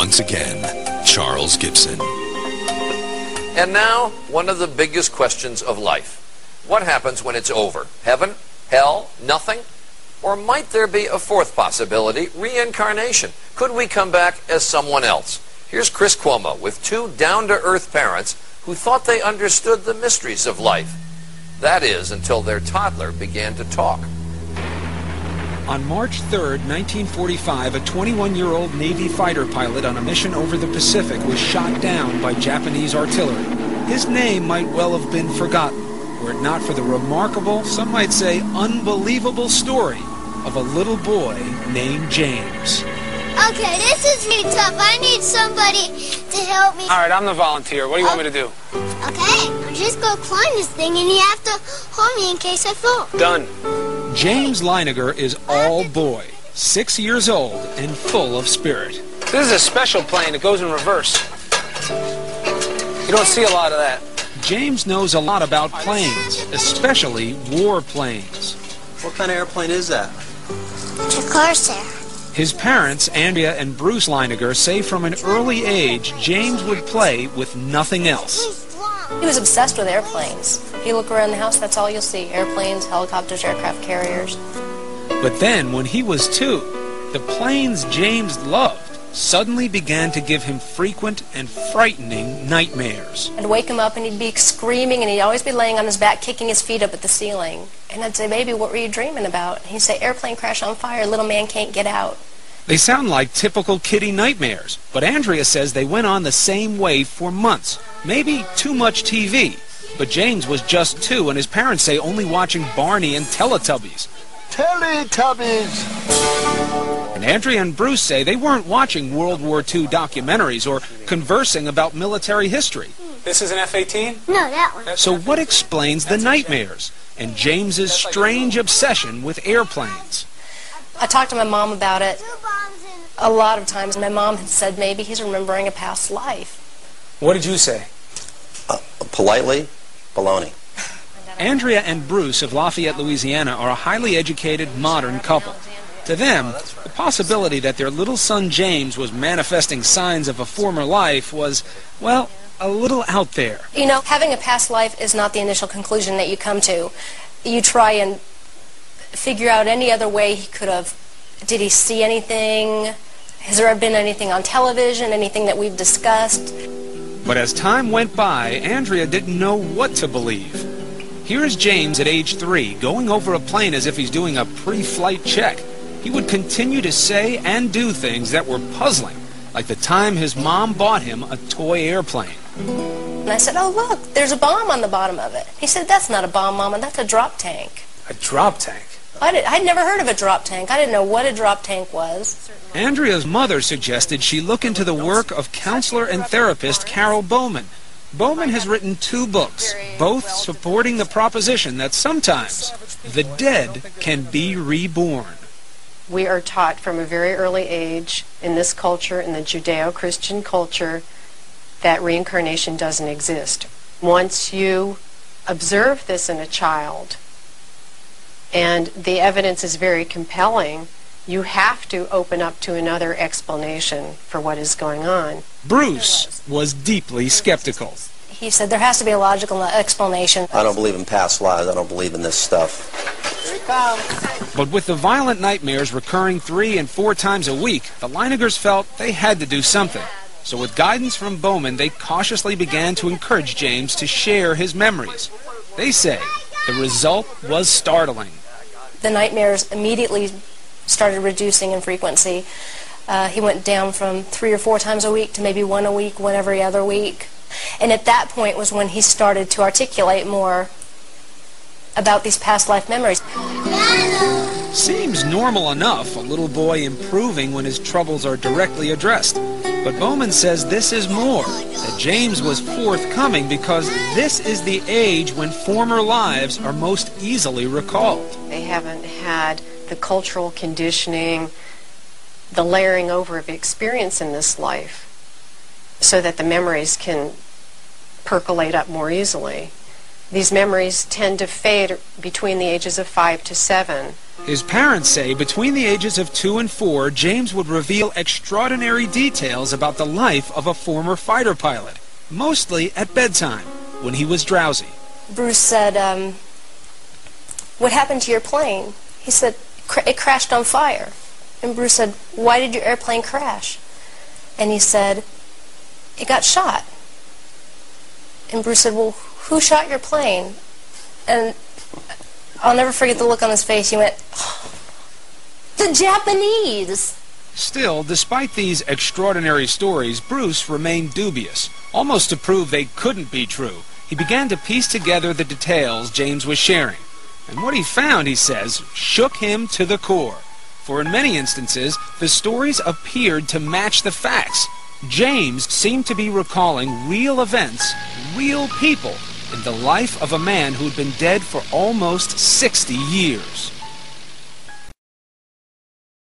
once again, Charles Gibson. And now, one of the biggest questions of life. What happens when it's over? Heaven? Hell? Nothing? Or might there be a fourth possibility, reincarnation? Could we come back as someone else? Here's Chris Cuomo with two down-to-earth parents who thought they understood the mysteries of life. That is, until their toddler began to talk. On March 3rd, 1945, a 21-year-old Navy fighter pilot on a mission over the Pacific was shot down by Japanese artillery. His name might well have been forgotten, were it not for the remarkable, some might say unbelievable story of a little boy named James. Okay, this is really tough. I need somebody to help me. All right, I'm the volunteer. What do you want me to do? Okay, I'm just going to climb this thing, and you have to hold me in case I fall. Done. James Leiniger is all boy, 6 years old, and full of spirit. This is a special plane. It goes in reverse. You don't see a lot of that. James knows a lot about planes, especially war planes. What kind of airplane is that? It's a Corsair. His parents, Andrea and Bruce Leiniger, say from an early age James would play with nothing else. He was obsessed with airplanes. If you look around the house, that's all you'll see. Airplanes, helicopters, aircraft carriers. But then, when he was 2, the planes James loved suddenly began to give him frequent and frightening nightmares. I'd wake him up and he'd be screaming, and he'd always be laying on his back, kicking his feet up at the ceiling. And I'd say, "Baby, what were you dreaming about?" And he'd say, "Airplane crash on fire, little man can't get out." They sound like typical kiddie nightmares, but Andrea says they went on the same way for months. Maybe too much TV. But James was just 2, and his parents say only watching Barney and Teletubbies. Teletubbies! And Andrea and Bruce say they weren't watching World War II documentaries or conversing about military history. This is an F-18? No, that one. So what explains the nightmares and James's strange obsession with airplanes? I talked to my mom about it. A lot of times my mom had said maybe he's remembering a past life. What did you say? Politely, baloney. Andrea and Bruce of Lafayette, Louisiana are a highly educated, modern couple. To them, the possibility that their little son James was manifesting signs of a former life was, well, a little out there. You know, having a past life is not the initial conclusion that you come to. You try and figure out any other way he could have. Did he see anything? Has there been anything on television, anything that we've discussed? But as time went by, Andrea didn't know what to believe. Here's James at age 3, going over a plane as if he's doing a pre-flight check. He would continue to say and do things that were puzzling, like the time his mom bought him a toy airplane. And I said, "Oh, look, there's a bomb on the bottom of it." He said, "That's not a bomb, Mama, that's a drop tank." A drop tank? I'd never heard of a drop tank. I didn't know what a drop tank was. Andrea's mother suggested she look into the work of counselor and therapist Carol Bowman. Bowman has written 2 books, both supporting the proposition that sometimes the dead can be reborn. We are taught from a very early age in this culture, in the Judeo-Christian culture, that reincarnation doesn't exist. Once you observe this in a child, and the evidence is very compelling, you have to open up to another explanation for what is going on. Bruce was deeply skeptical. He said there has to be a logical explanation. I don't believe in past lives. I don't believe in this stuff. But with the violent nightmares recurring 3 and 4 times a week, the Leinigers felt they had to do something. So with guidance from Bowman, they cautiously began to encourage James to share his memories. They say the result was startling. The nightmares immediately started reducing in frequency. He went down from 3 or 4 times a week to maybe 1 a week, 1 every other week. And at that point was when he started to articulate more about these past life memories. Seems normal enough, a little boy improving when his troubles are directly addressed. But Bowman says this is more, that James was forthcoming because this is the age when former lives are most easily recalled. They haven't had the cultural conditioning, the layering over of experience in this life, so that the memories can percolate up more easily. These memories tend to fade between the ages of 5 to 7. His parents say between the ages of 2 and 4, James would reveal extraordinary details about the life of a former fighter pilot, mostly at bedtime, when he was drowsy. Bruce said, what happened to your plane? He said, it crashed on fire. And Bruce said, why did your airplane crash? And he said, it got shot. And Bruce said, well, who shot your plane? And I'll never forget the look on his face. He went, oh, the Japanese! Still, despite these extraordinary stories, Bruce remained dubious, almost to prove they couldn't be true. He began to piece together the details James was sharing. And what he found, he says, shook him to the core. For in many instances, the stories appeared to match the facts. James seemed to be recalling real events, real people, in the life of a man who'd been dead for almost 60 years.